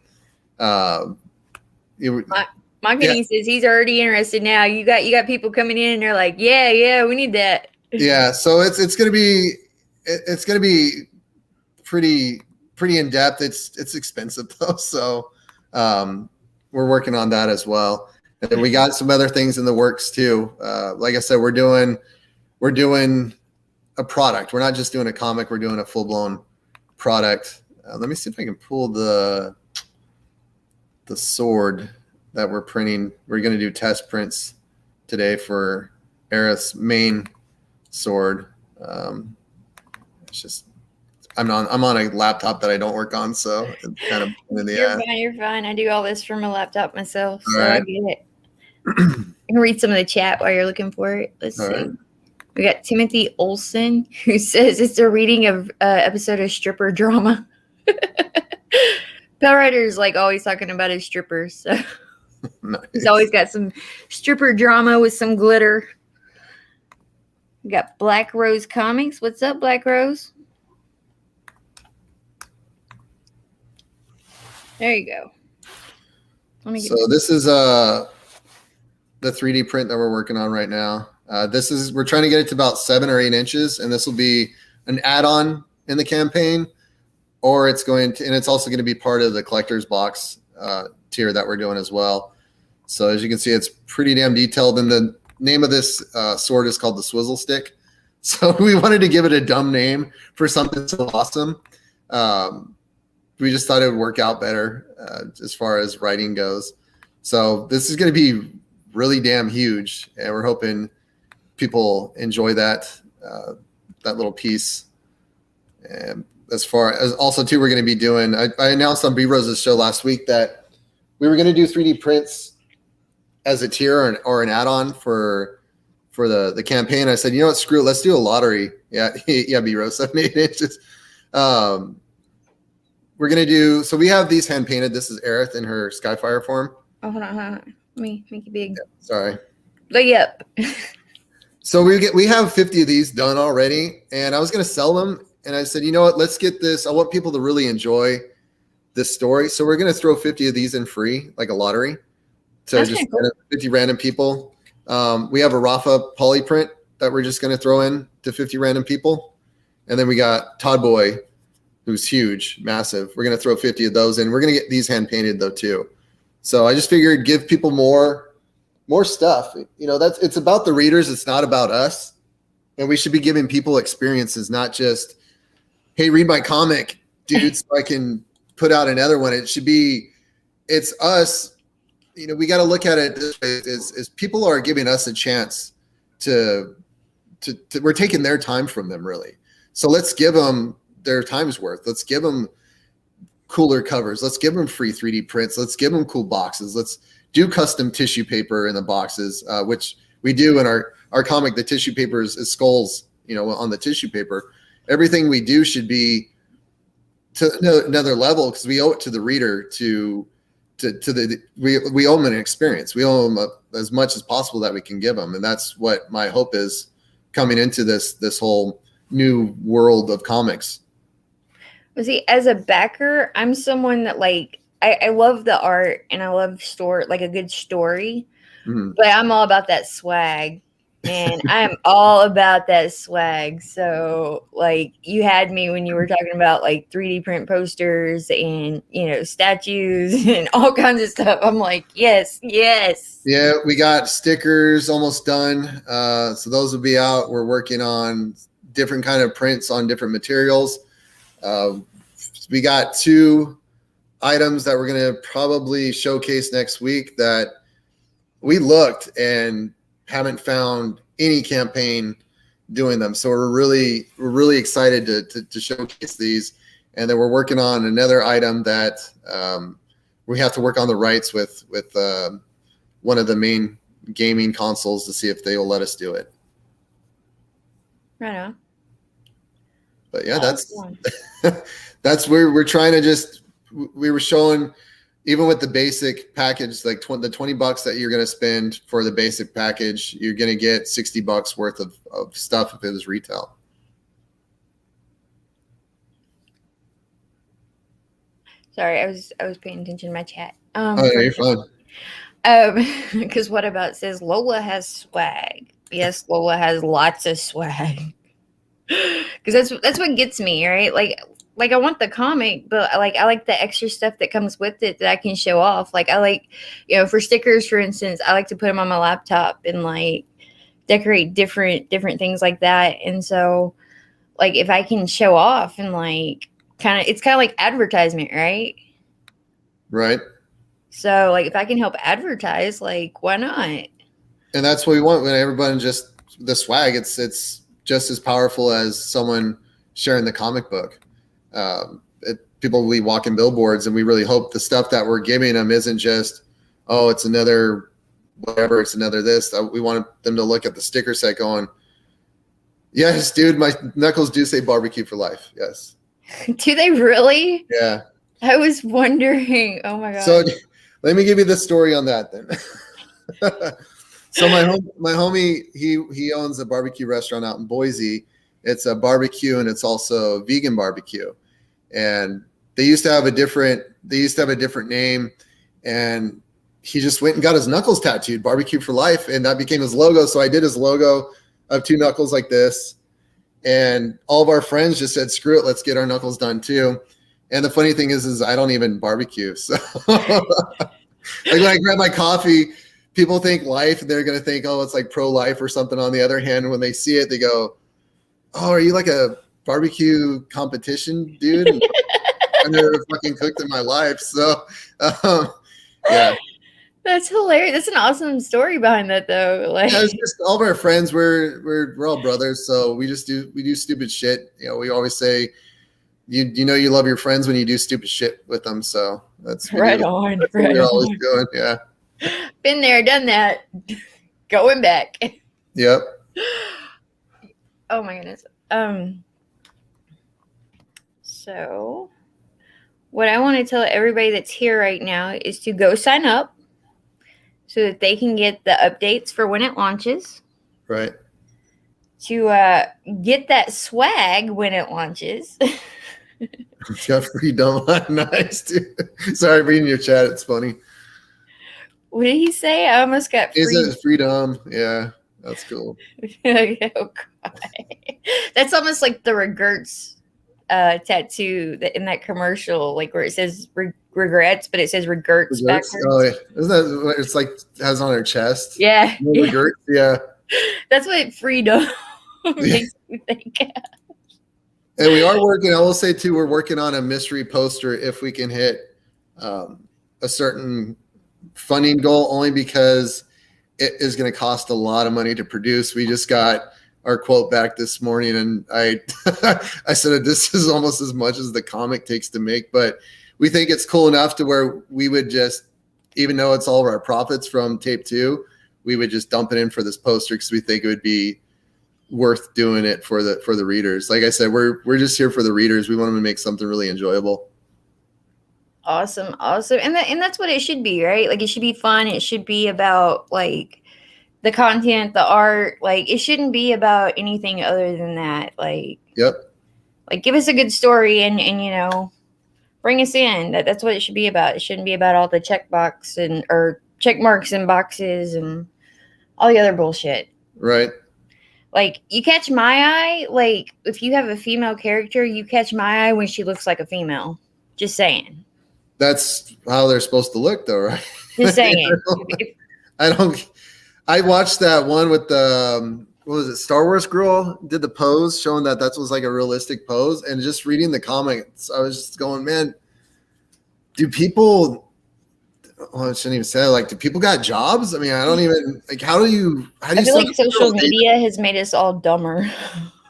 Speaker 1: Marketing says he's already interested now. You got people coming in and they're like, yeah, we need that.
Speaker 2: Yeah, so it's gonna be pretty in depth. It's expensive though, so we're working on that as well. And then we got some other things in the works too. Like I said, we're doing a product. We're not just doing a comic. We're doing a full blown product. Let me see if I can pull the sword that we're printing. We're going to do test prints today for Airith's main sword. It's just I'm on a laptop that I don't work on, so it's kind of in the
Speaker 1: You're fine. I do all this from a laptop myself, so
Speaker 2: right.
Speaker 1: I get it. I can read some of the chat while you're looking for it. Let's see. Right. We got Timothy Olson, who says it's a reading of episode of stripper drama. Bell Rider's like always talking about his strippers, so nice. He's always got some stripper drama with some glitter. We got Black Rose Comics. What's up, Black Rose? There you go.
Speaker 2: So this is the 3D print that we're working on right now. We're trying to get it to about 7 or 8 inches, and this will be an add-on in the campaign, or it's also going to be part of the collector's box tier that we're doing as well. So as you can see, it's pretty damn detailed, and the name of this sword is called the Swizzle Stick. So we wanted to give it a dumb name for something so awesome. We just thought it would work out better as far as writing goes. So this is going to be really damn huge, and we're hoping people enjoy that little piece. And as far as also too, we're going to be doing. I announced on B Rose's show last week that we were going to do 3D prints as a tier or an add-on for the campaign. I said, you know what, screw it, let's do a lottery. Yeah, B Rose 7 8 inches. We're going to do, so we have these hand painted. This is Airith in her Skyfire form.
Speaker 1: Oh, hold on. Let me make it big.
Speaker 2: Yeah, sorry.
Speaker 1: Yep.
Speaker 2: So we have 50 of these done already, and I was going to sell them, and I said, you know what, let's get this. I want people to really enjoy this story. So we're going to throw 50 of these in free, like a lottery. So
Speaker 1: that's
Speaker 2: just
Speaker 1: cool.
Speaker 2: 50 random people. We have a Rafa poly print that we're just going to throw in to 50 random people. And then we got Todd Boy, who's huge, massive. We're going to throw 50 of those in. We're going to get these hand painted though too. So I just figured give people more stuff. You know, it's about the readers. It's not about us. And we should be giving people experiences, not just, hey, read my comic, dude, so I can put out another one. It should be, it's us. You know, we got to look at it this way, is people are giving us a chance to we're taking their time from them, really. So let's give them their time's worth. Let's give them cooler covers. Let's give them free 3D prints. Let's give them cool boxes. Let's do custom tissue paper in the boxes, which we do in our comic. The tissue paper is skulls, you know, on the tissue paper. Everything we do should be to another level, because we owe it to the reader we owe them an experience. We owe them as much as possible that we can give them. And that's what my hope is coming into this whole new world of comics.
Speaker 1: Well, see, as a backer, I'm someone that like, I love the art and I love like a good story, but I'm all about that swag. And I'm all about that swag. So like you had me when you were talking about like 3D print posters and, you know, statues and all kinds of stuff. I'm like, yes.
Speaker 2: Yeah, we got stickers almost done. So those will be out. We're working on different kind of prints on different materials. We got 2 items that we're going to probably showcase next week that we looked and haven't found any campaign doing them. So we're really excited to showcase these. And then we're working on another item that we have to work on the rights with one of the main gaming consoles to see if they will let us do it.
Speaker 1: Right on.
Speaker 2: But yeah, that's where we're trying to we were showing, even with the basic package, like the $20 that you're going to spend for the basic package, you're going to get $60 worth of stuff if it was retail.
Speaker 1: Sorry, I was paying attention to my chat.
Speaker 2: You're fine.
Speaker 1: Because what about says Lola has swag? Yes, Lola has lots of swag. Because that's what gets me, right? Like I want the comic, but I like the extra stuff that comes with it that I can show off. Like I like, you know, for stickers, for instance, I like to put them on my laptop and like decorate different things like that. And so like if I can show off and like it's kind of like advertisement, right?
Speaker 2: Right.
Speaker 1: So like if I can help advertise, like why not?
Speaker 2: And that's what we want when everyone just the swag. It's just as powerful as someone sharing the comic book. People will be walking billboards, and we really hope the stuff that we're giving them isn't just, oh, it's another whatever, it's another this. We want them to look at the sticker set going, yes, dude, my knuckles do say barbecue for life. Yes.
Speaker 1: Do they really?
Speaker 2: Yeah.
Speaker 1: I was wondering. Oh my God.
Speaker 2: So let me give you the story on that then. So my homie, he owns a barbecue restaurant out in Boise. It's a barbecue and it's also vegan barbecue. And they used to have a different name, and he just went and got his knuckles tattooed, barbecue for life. And that became his logo. So I did his logo of 2 knuckles like this. And all of our friends just said, screw it, let's get our knuckles done too. And the funny thing is I don't even barbecue. So like when I grab my coffee, people think life, and they're going to think, oh, it's like pro-life or something. On the other hand, when they see it, they go, oh, are you like a barbecue competition dude? I never fucking cooked in my life. So, yeah.
Speaker 1: That's hilarious. That's an awesome story behind that, though. Like,
Speaker 2: yeah, it's just all of our friends. We're all brothers, so we do stupid shit. You know, we always say, you know, you love your friends when you do stupid shit with them. So that's
Speaker 1: right on.
Speaker 2: That's what we're always doing. Yeah.
Speaker 1: Been there, done that. Going back.
Speaker 2: Yep.
Speaker 1: Oh my goodness. So what I want to tell everybody that's here right now is to go sign up so that they can get the updates for when it launches.
Speaker 2: Right.
Speaker 1: To get that swag when it launches.
Speaker 2: It's got freedom. Nice, dude. Sorry, reading your chat. It's funny.
Speaker 1: What did he say? I almost got
Speaker 2: freedom. Yeah. That's cool.
Speaker 1: Oh, God. That's almost like the regrets tattoo that in that commercial, like where it says regrets, but it says regrets backwards.
Speaker 2: Oh, yeah. Isn't that what it's like? Has on her chest?
Speaker 1: Yeah,
Speaker 2: No regrets? Yeah.
Speaker 1: That's what freedom makes me think.
Speaker 2: And we are working. I will say too, we're working on a mystery poster if we can hit a certain funding goal, only because it is going to cost a lot of money to produce. We just got our quote back this morning, and I I said this is almost as much as the comic takes to make, but we think it's cool enough to where we would just, even though it's all of our profits from tape 2, we would just dump it in for this poster because we think it would be worth doing it for the readers. Like I said, we're just here for the readers. We want them to make something really enjoyable.
Speaker 1: Awesome. And that's what it should be, right? Like it should be fun. It should be about like the content, the art. Like it shouldn't be about anything other than that. Like,
Speaker 2: yep.
Speaker 1: Like give us a good story and you know, bring us in. That's what it should be about. It shouldn't be about all the check marks and boxes and all the other bullshit.
Speaker 2: Right.
Speaker 1: Like you catch my eye, like if you have a female character, you catch my eye when she looks like a female. Just saying.
Speaker 2: That's how they're supposed to look though, right?
Speaker 1: Just saying.
Speaker 2: I watched that one with the what was it, Star Wars girl did the pose showing that was like a realistic pose, and just reading the comments, I was just going, man, do people, I shouldn't even say it, like, do people got jobs? I mean, I don't even, like, how do you
Speaker 1: I feel like social media has made us all dumber.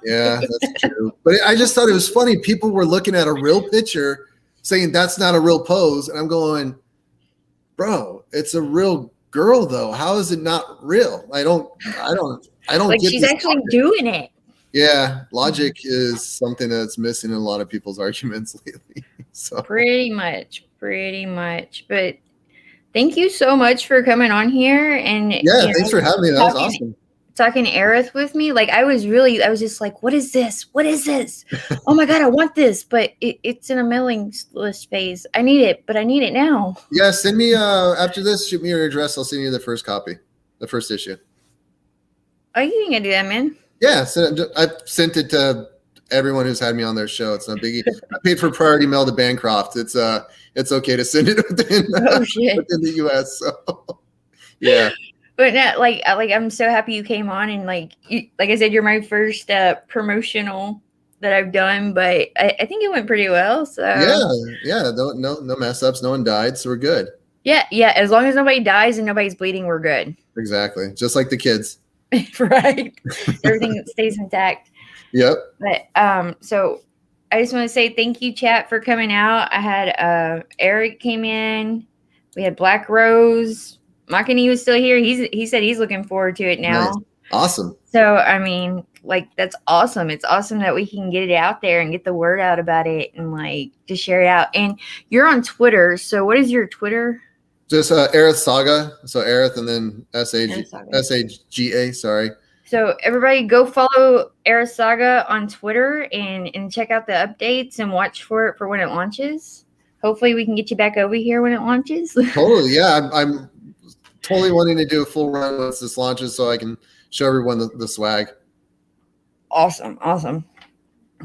Speaker 2: Yeah, that's true. But I just thought it was funny. People were looking at a real picture saying that's not a real pose. And I'm going, bro, it's a real girl though. How is it not real? I don't
Speaker 1: like
Speaker 2: get
Speaker 1: she's
Speaker 2: this
Speaker 1: actually
Speaker 2: logic.
Speaker 1: Doing it.
Speaker 2: Yeah, logic is something that's missing in a lot of people's arguments lately. So
Speaker 1: pretty much. But thank you so much for coming on here and
Speaker 2: thanks for having me. That was awesome.
Speaker 1: Talking Airith with me. Like I was just like, what is this? Oh my God, I want this, but it's in a mailing list phase. I need it, but I need it now.
Speaker 2: Yeah, send me after this, shoot me your address. I'll send you the first copy, the first issue.
Speaker 1: Oh, you think I do that, man?
Speaker 2: Yeah, so I've sent it to everyone who's had me on their show. It's no biggie. I paid for priority mail to Bancroft. It's okay to send it within the US. So yeah.
Speaker 1: But no, like I'm so happy you came on, and like I said, you're my first promotional that I've done, but I think it went pretty well. So
Speaker 2: yeah, no mess ups, no one died, so we're good.
Speaker 1: Yeah, as long as nobody dies and nobody's bleeding, we're good.
Speaker 2: Exactly, just like the kids.
Speaker 1: Right, everything stays intact.
Speaker 2: Yep.
Speaker 1: But so I just want to say thank you, chat, for coming out. I had Eric came in. We had Black Rose. Makani was still here. He said he's looking forward to it now.
Speaker 2: Nice. Awesome.
Speaker 1: So I mean, like that's awesome. It's awesome that we can get it out there and get the word out about it and like to share it out. And you're on Twitter. So what is your Twitter?
Speaker 2: Just Airith Saga. So Airith and then SAGA. Sorry.
Speaker 1: So everybody go follow Airith Saga on Twitter and check out the updates and watch for it for when it launches. Hopefully we can get you back over here when it launches.
Speaker 2: Totally. Yeah. I'm totally wanting to do a full run once this launches so I can show everyone the swag.
Speaker 1: Awesome.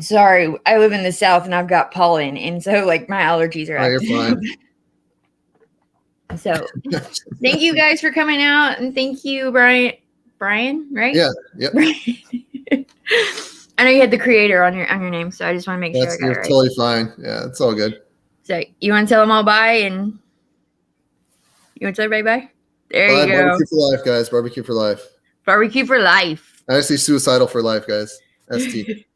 Speaker 1: Sorry, I live in the South and I've got pollen, and so like my allergies are out.
Speaker 2: You're fine.
Speaker 1: So thank you guys for coming out, and thank you, Brian, right?
Speaker 2: Yeah. Yep.
Speaker 1: I know you had the creator on your name, so I just want to make sure I got it right.
Speaker 2: Totally fine. Yeah, it's all good.
Speaker 1: So you want to tell them all bye, and you want to tell everybody bye? There you go.
Speaker 2: Barbecue for life, guys. Barbecue for life.
Speaker 1: Barbecue for life.
Speaker 2: Actually, suicidal for life, guys. ST.